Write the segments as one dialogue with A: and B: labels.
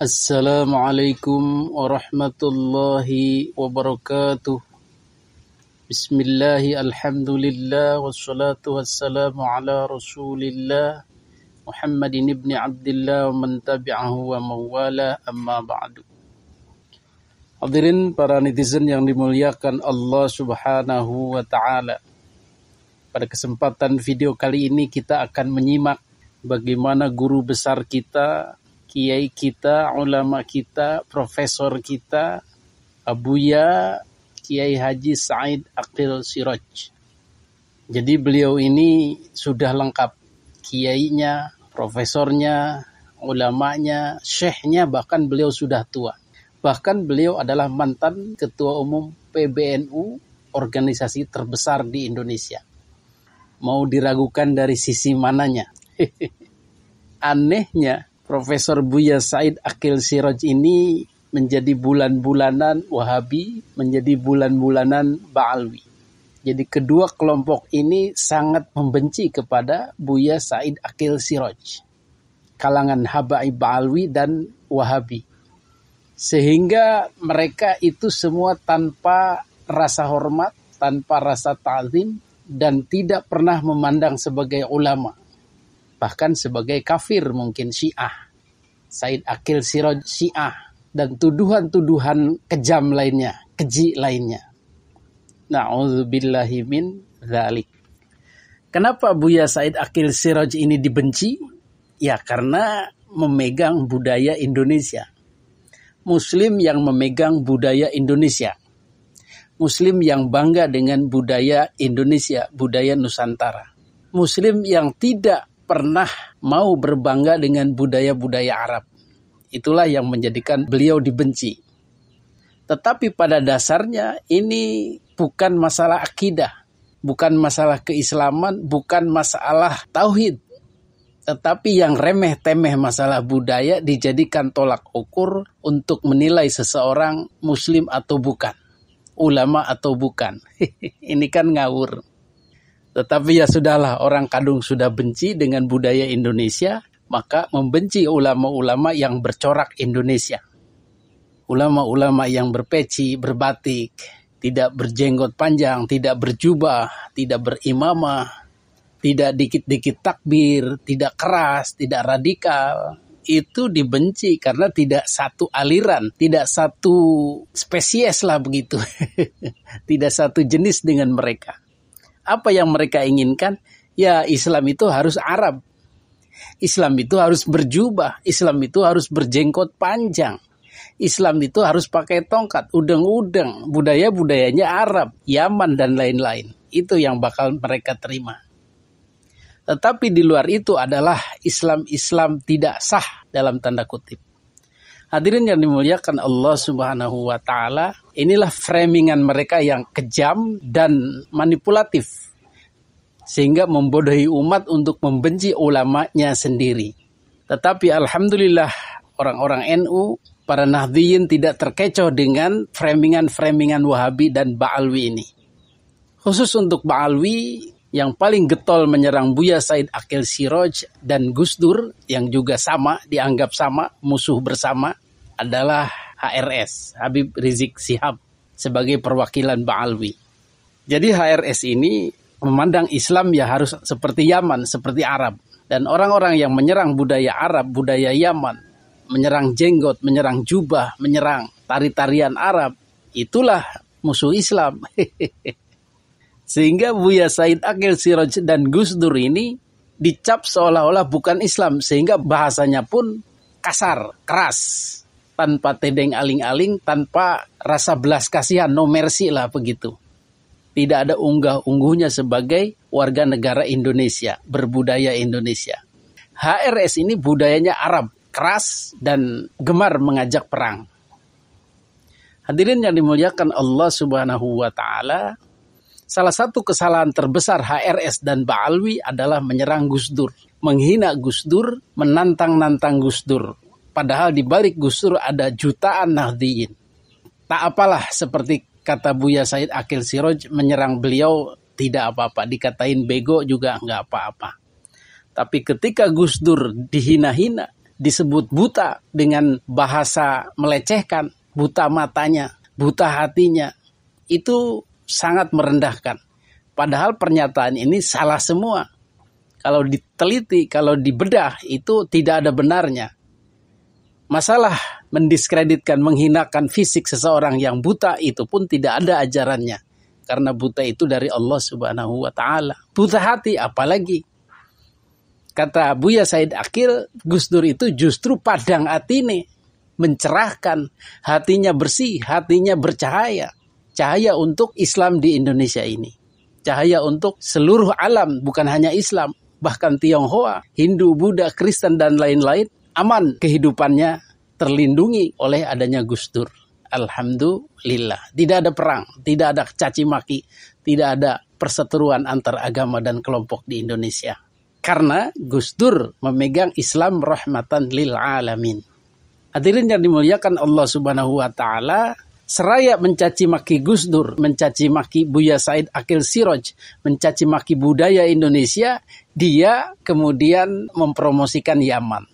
A: Assalamualaikum warahmatullahi wabarakatuh. Bismillahi alhamdulillah wassalatu wassalamu ala rasulillah Muhammadin ibni Abdillah wa man tabi'ahu wa mawala amma ba'du. Hadirin para netizen yang dimuliakan Allah subhanahu wa ta'ala. Pada kesempatan video kali ini kita akan menyimak bagaimana guru besar kita, kiai kita, ulama kita, profesor kita, Abuya Kiai Haji Said Aqil Siraj. Jadi beliau ini sudah lengkap, kiainya, profesornya, ulamanya, syekhnya, bahkan beliau sudah tua. Bahkan beliau adalah mantan ketua umum PBNU, organisasi terbesar di Indonesia. Mau diragukan dari sisi mananya? Anehnya, Profesor Buya Said Aqil Siraj ini menjadi bulan-bulanan Wahabi, menjadi bulan-bulanan Ba'alwi. Jadi kedua kelompok ini sangat membenci kepada Buya Said Aqil Siraj. Kalangan Habaib Ba'alwi dan Wahabi. Sehingga mereka itu semua tanpa rasa hormat, tanpa rasa ta'zim, dan tidak pernah memandang sebagai ulama. Bahkan sebagai kafir mungkin Syiah. Said Aqil Siraj Syiah. Dan tuduhan-tuduhan kejam lainnya, keji lainnya. Na'udzubillahi min dzalik. Kenapa Buya Said Aqil Siraj ini dibenci? Ya karena memegang budaya Indonesia. Muslim yang memegang budaya Indonesia. Muslim yang bangga dengan budaya Indonesia, budaya Nusantara. Muslim yang tidak pernah mau berbangga dengan budaya-budaya Arab. Itulah yang menjadikan beliau dibenci. Tetapi pada dasarnya ini bukan masalah akidah, bukan masalah keislaman, bukan masalah tauhid. Tetapi yang remeh-temeh masalah budaya dijadikan tolak ukur untuk menilai seseorang muslim atau bukan, ulama atau bukan. Ini kan ngawur. Tetapi ya sudahlah, orang kadung sudah benci dengan budaya Indonesia, maka membenci ulama-ulama yang bercorak Indonesia. Ulama-ulama yang berpeci, berbatik, tidak berjenggot panjang, tidak berjubah, tidak berimamah, tidak dikit-dikit takbir, tidak keras, tidak radikal. Itu dibenci karena tidak satu aliran, tidak satu spesies lah begitu. Tidak satu jenis dengan mereka. Apa yang mereka inginkan? Ya Islam itu harus Arab. Islam itu harus berjubah. Islam itu harus berjenggot panjang. Islam itu harus pakai tongkat, udeng-udeng. Budaya-budayanya Arab, Yaman dan lain-lain. Itu yang bakal mereka terima. Tetapi di luar itu adalah Islam tidak sah dalam tanda kutip. Hadirin yang dimuliakan Allah subhanahu wa ta'ala, inilah framingan mereka yang kejam dan manipulatif. Sehingga membodohi umat untuk membenci ulamanya sendiri. Tetapi alhamdulillah orang-orang NU, para Nahdliyin tidak terkecoh dengan framingan-framingan Wahabi dan Ba'alwi ini. Khusus untuk Ba'alwi, yang paling getol menyerang Buya Said Aqil Siraj dan Gus Dur yang juga sama, dianggap sama, musuh bersama, adalah HRS, Habib Rizik Syihab, sebagai perwakilan Ba'alwi. Jadi HRS ini memandang Islam ya harus seperti Yaman, seperti Arab. Dan orang-orang yang menyerang budaya Arab, budaya Yaman, menyerang jenggot, menyerang jubah, menyerang tari-tarian Arab, itulah musuh Islam. Sehingga Buya Said Aqil Siraj dan Gus Dur ini dicap seolah-olah bukan Islam. Sehingga bahasanya pun kasar, keras. Tanpa tedeng aling-aling, tanpa rasa belas kasihan, no mercy lah begitu. Tidak ada unggah-ungguhnya sebagai warga negara Indonesia, berbudaya Indonesia. HRS ini budayanya Arab, keras dan gemar mengajak perang. Hadirin yang dimuliakan Allah subhanahu wa ta'ala, salah satu kesalahan terbesar HRS dan Ba'alwi adalah menyerang Gus Dur. Menghina Gus Dur, menantang-nantang Gus Dur. Padahal di balik Gus Dur ada jutaan Nahdliyin. Tak apalah, seperti kata Buya Said Aqil Siraj, menyerang beliau tidak apa-apa. Dikatain bego juga nggak apa-apa. Tapi ketika Gus Dur dihina-hina, disebut buta dengan bahasa melecehkan, buta matanya, buta hatinya, itu sangat merendahkan. Padahal pernyataan ini salah semua. Kalau diteliti, kalau dibedah, itu tidak ada benarnya. Masalah mendiskreditkan, menghinakan fisik seseorang yang buta itu pun tidak ada ajarannya. Karena buta itu dari Allah Subhanahu wa Ta'ala. Buta hati apalagi. Kata Buya Said Akil, Gus Dur itu justru padang atine, mencerahkan, hatinya bersih, hatinya bercahaya. Cahaya untuk Islam di Indonesia ini. Cahaya untuk seluruh alam, bukan hanya Islam. Bahkan Tionghoa, Hindu, Buddha, Kristen, dan lain-lain, aman kehidupannya, terlindungi oleh adanya Gus Dur. Alhamdulillah. Tidak ada perang, tidak ada caci maki, tidak ada perseteruan antar agama dan kelompok di Indonesia. Karena Gus Dur memegang Islam rahmatan lil alamin. Hadirin yang dimuliakan Allah Subhanahu wa Ta'ala, seraya mencaci maki Gus Dur, mencaci maki Buya Said Akil Siraj, mencaci maki budaya Indonesia, dia kemudian mempromosikan Yaman.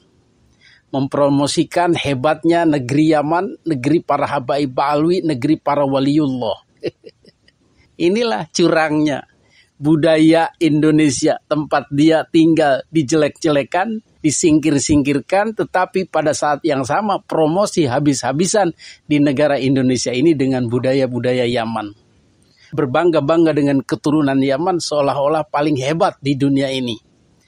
A: Mempromosikan hebatnya negeri Yaman, negeri para habaib Ba'alwi, negeri para waliullah. Inilah curangnya budaya Indonesia, tempat dia tinggal dijelek-jelekan, disingkir-singkirkan, tetapi pada saat yang sama promosi habis-habisan di negara Indonesia ini dengan budaya-budaya Yaman. Berbangga-bangga dengan keturunan Yaman seolah-olah paling hebat di dunia ini.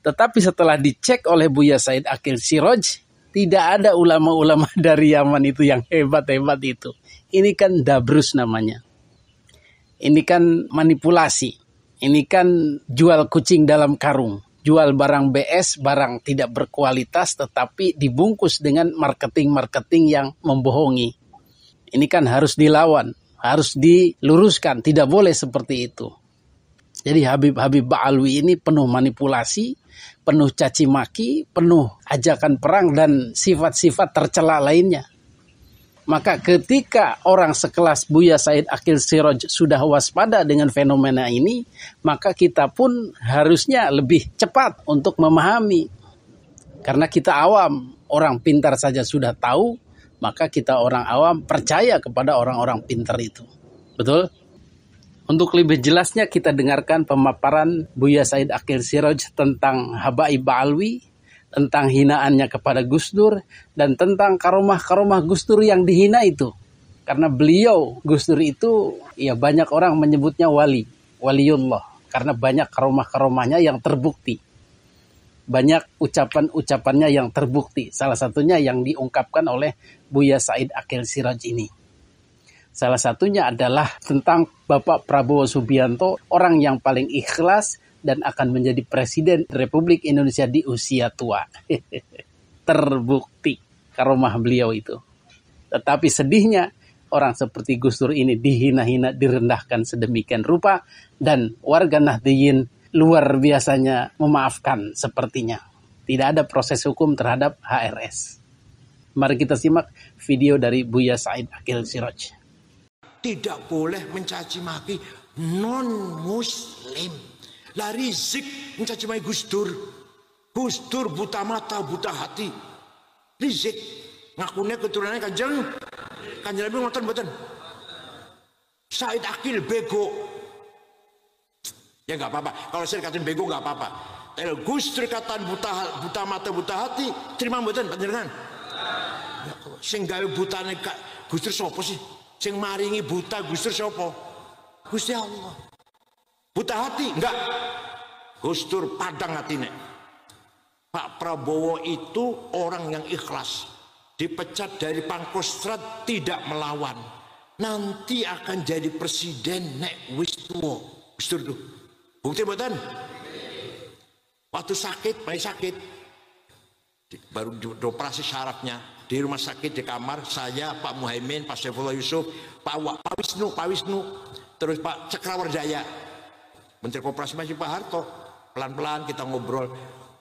A: Tetapi setelah dicek oleh Buya Said Akil Siraj, tidak ada ulama-ulama dari Yaman itu yang hebat-hebat itu. Ini kan dabrus namanya. Ini kan manipulasi. Ini kan jual kucing dalam karung. Jual barang BS, barang tidak berkualitas, tetapi dibungkus dengan marketing-marketing yang membohongi. Ini kan harus dilawan, harus diluruskan, tidak boleh seperti itu. Jadi Habib Ba'alwi ini penuh manipulasi, penuh caci maki, penuh ajakan perang dan sifat-sifat tercela lainnya. Maka ketika orang sekelas Buya Said Akil Siraj sudah waspada dengan fenomena ini, maka kita pun harusnya lebih cepat untuk memahami. Karena kita awam, orang pintar saja sudah tahu, maka kita orang awam percaya kepada orang-orang pintar itu. Betul? Untuk lebih jelasnya kita dengarkan pemaparan Buya Said Akil Siraj tentang Habaib Ba'alwi, tentang hinaannya kepada Gus Dur, dan tentang karomah-karomah Gus Dur yang dihina itu. Karena beliau, Gus Dur itu, ya banyak orang menyebutnya waliullah. Karena banyak karomah-karomahnya yang terbukti. Banyak ucapan-ucapannya yang terbukti. Salah satunya yang diungkapkan oleh Buya Said Akil Siraj ini. Salah satunya adalah tentang Bapak Prabowo Subianto, orang yang paling ikhlas dan akan menjadi Presiden Republik Indonesia di usia tua. Terbukti karomah beliau itu. Tetapi sedihnya orang seperti Gus Dur ini dihina-hina, direndahkan sedemikian rupa, dan warga Nahdliyin luar biasanya memaafkan sepertinya. Tidak ada proses hukum terhadap HRS. Mari kita simak video dari Buya Said Akil Siraj.
B: Tidak boleh mencaci maki non-muslim. Lah Rizik mencaci maki Gus Dur. Gus Dur buta mata, buta hati. Rizik ngakunya keturunannya Kanjeng Nabi ngoten-ngoten. Said Akil bego. Ya nggak apa-apa. Kalau saya katain bego nggak apa-apa. Kalau Gus Dur katain buta mata, buta hati, terima mboten panjenengan? Ya, sing gawe butane Gus Dur sapa sih? Sing maringi buta Gus Dur sapa? Gusti Allah. Buta hati? Enggak. Gus Dur padang hatine. Pak Prabowo itu orang yang ikhlas. Dipecat dari Pangkostrat tidak melawan. Nanti akan jadi presiden nek wis tuwa. Gus Dur tuh. Bukti mboten? Waktu sakit, bayi sakit. Baru dioperasi syarafnya. Di rumah sakit di kamar saya, Pak Muhaimin, Pak Saifullah Yusuf, Pak Wisnu, terus Pak Cakrawardaya, Menteri Koperasi masih Pak Harto. Pelan-pelan kita ngobrol.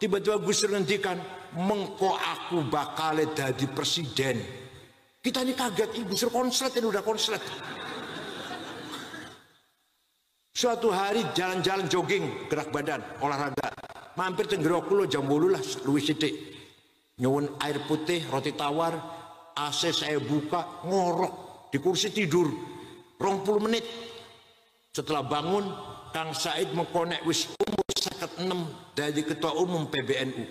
B: Tiba-tiba Gus Dur ngendikan, mengko aku bakal jadi presiden. Kita ini kaget, Gus Dur konslet, ini udah konslet. Suatu hari jalan-jalan jogging, gerak badan, olahraga. Mampir Tenggero Kulo jam 8 lah, luwih sithik. Nyuwun air putih, roti tawar, AC saya buka, ngorok di kursi tidur 20 menit. Setelah bangun, Kang Said mengkonek wis umur 56 dari ketua umum PBNU.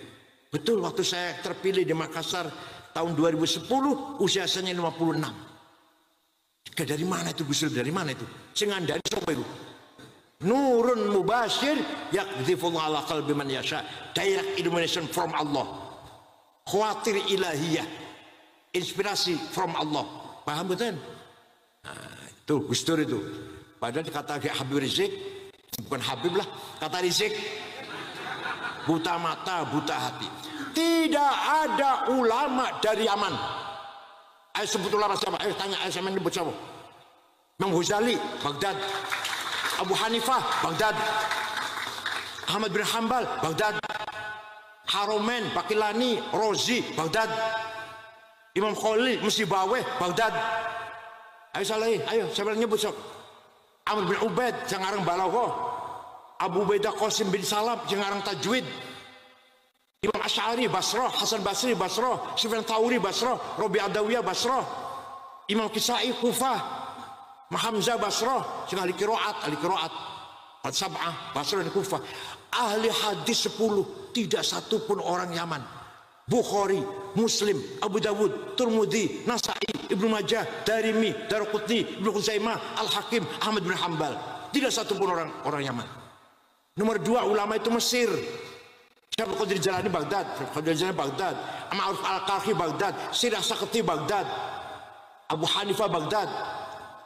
B: Betul, waktu saya terpilih di Makassar tahun 2010 usia saya 56. Dari mana itu Gus Dur? Dari mana itu? Sing ngandani sapa itu? Nurun mubashir yakdzifullahu ala qalbi man yasha. Direct illumination from Allah. Khawatir ilahiyah. Inspirasi from Allah. Paham betul? Nah, itu Gus Dur itu. Padahal kata Habib Rizik, bukan Habib lah, kata Rizik, buta mata, buta hati. Tidak ada ulama dari Yaman. Ayo sebut ulama siapa? Ayo tanya, ayo sama nyebut siapa? Imam Ghazali, Baghdad. Abu Hanifah, Baghdad. Ahmad bin Hanbal, Baghdad. Haromen, Bakilani, Rozi, Baghdad. Imam Khalil, Musibaweh, Baghdad. Ayo salahin, ayo siapa nyebut siapa? Amr bin Ubaid, jangarang Balaghah. Abu Ubaidah Qasim bin Salam, jangarang Tajwid. Imam Asy'ari Basrah, Hasan Basri Basrah, Sufyan Tsauri Basrah, Rabi' Adawiyah Basrah, Imam Kisai Kufah, Hamzah Basrah, sing ahli qiraat Al-Sab'ah Basrah dan Kufah. Ahli hadis 10, tidak satu pun orang Yaman. Bukhari, Muslim, Abu Dawud, Tirmidzi, Nasa'i, Ibnu Majah, Darimi, Daraqutni, Ibnu Khuzaimah, Al-Hakim, Ahmad bin Hanbal. Tidak satu pun orang Yaman. Nomor 2 ulama itu Mesir. Syekh Qadir Jalani Baghdad, Ma'ruf Al-Qarhi Baghdad, Sirah Sakti Baghdad, Abu Hanifah Baghdad,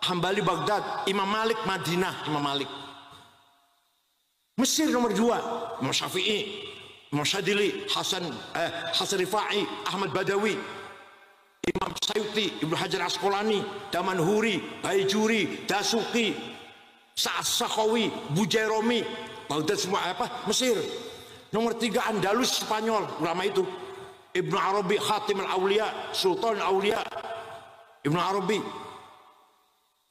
B: Hambali Baghdad, Imam Malik Madinah, Imam Malik. Mesir nomor 2, Imam Syafi'i, Imam Syadili, Hasan Rifai, Ahmad Badawi, Imam Sayuti, Ibnu Hajar Asqalani, Damanhuri, Baijuri, Dasuki, Sa'ad Sakhawi, Bujairomi, Baghdad semua Mesir. Nomor 3 Andalus Spanyol, ulama itu Ibnu Arabi, Khatim al-Auliya, Sultan al-Auliya, Ibnu Arabi,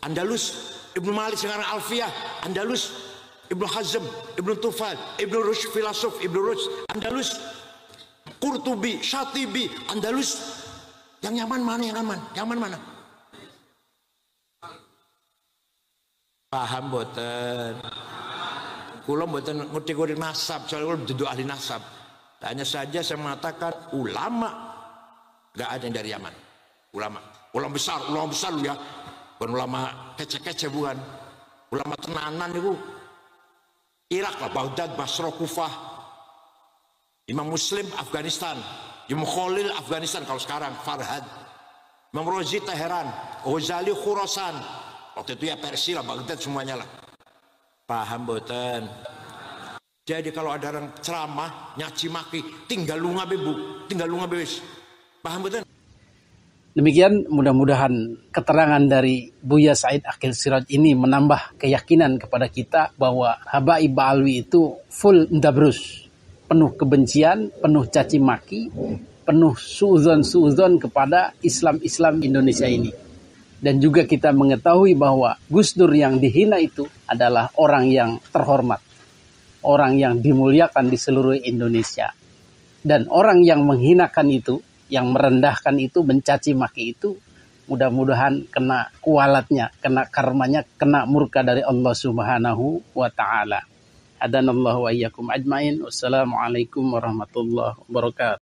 B: Andalus. Ibnu Malik sekarang Alfiyah, Andalus. Ibnu Hazm, Ibnu Tufal, Ibnu Rushd, filosof Ibnu Rushd, Andalus. Qurtubi, Syatibi, Andalus. Yang Yaman mana? Yang mana? Paham boten? Kula mboten ngerti nasab, soalnya kula duduk ahli nasab. Hanya saja saya mengatakan ulama nggak ada yang dari Yaman. Ulama besar lu ya. Bukan ulama kece-kece, bukan. Ulama tenanan itu Irak lah, Baghdad, Basra, Kufah. Imam Muslim Afghanistan, Imam Khalil Afghanistan kalau sekarang, Farhad. Imam Rozi Teheran, Ghazali Khurasan. Waktu itu ya Persia lah, Baghdad semuanya lah. Paham boten? Jadi kalau ada orang ceramah nyaci maki, tinggal lunga bebus. Paham boten?
A: Demikian mudah-mudahan keterangan dari Buya Said Aqil Siraj ini menambah keyakinan kepada kita bahwa Habaib Alwi itu full ndabrus, penuh kebencian, penuh caci maki, penuh suudzon kepada Islam Indonesia ini. Dan juga kita mengetahui bahwa Gus Dur yang dihina itu adalah orang yang terhormat, orang yang dimuliakan di seluruh Indonesia. Dan orang yang menghinakan itu, yang merendahkan itu, mencaci maki itu, mudah-mudahan kena kualatnya, kena karmanya, kena murka dari Allah Subhanahu wa Ta'ala. Hadanallahu wa iyyakum ajmain. Wassalamualaikum warahmatullahi wabarakatuh.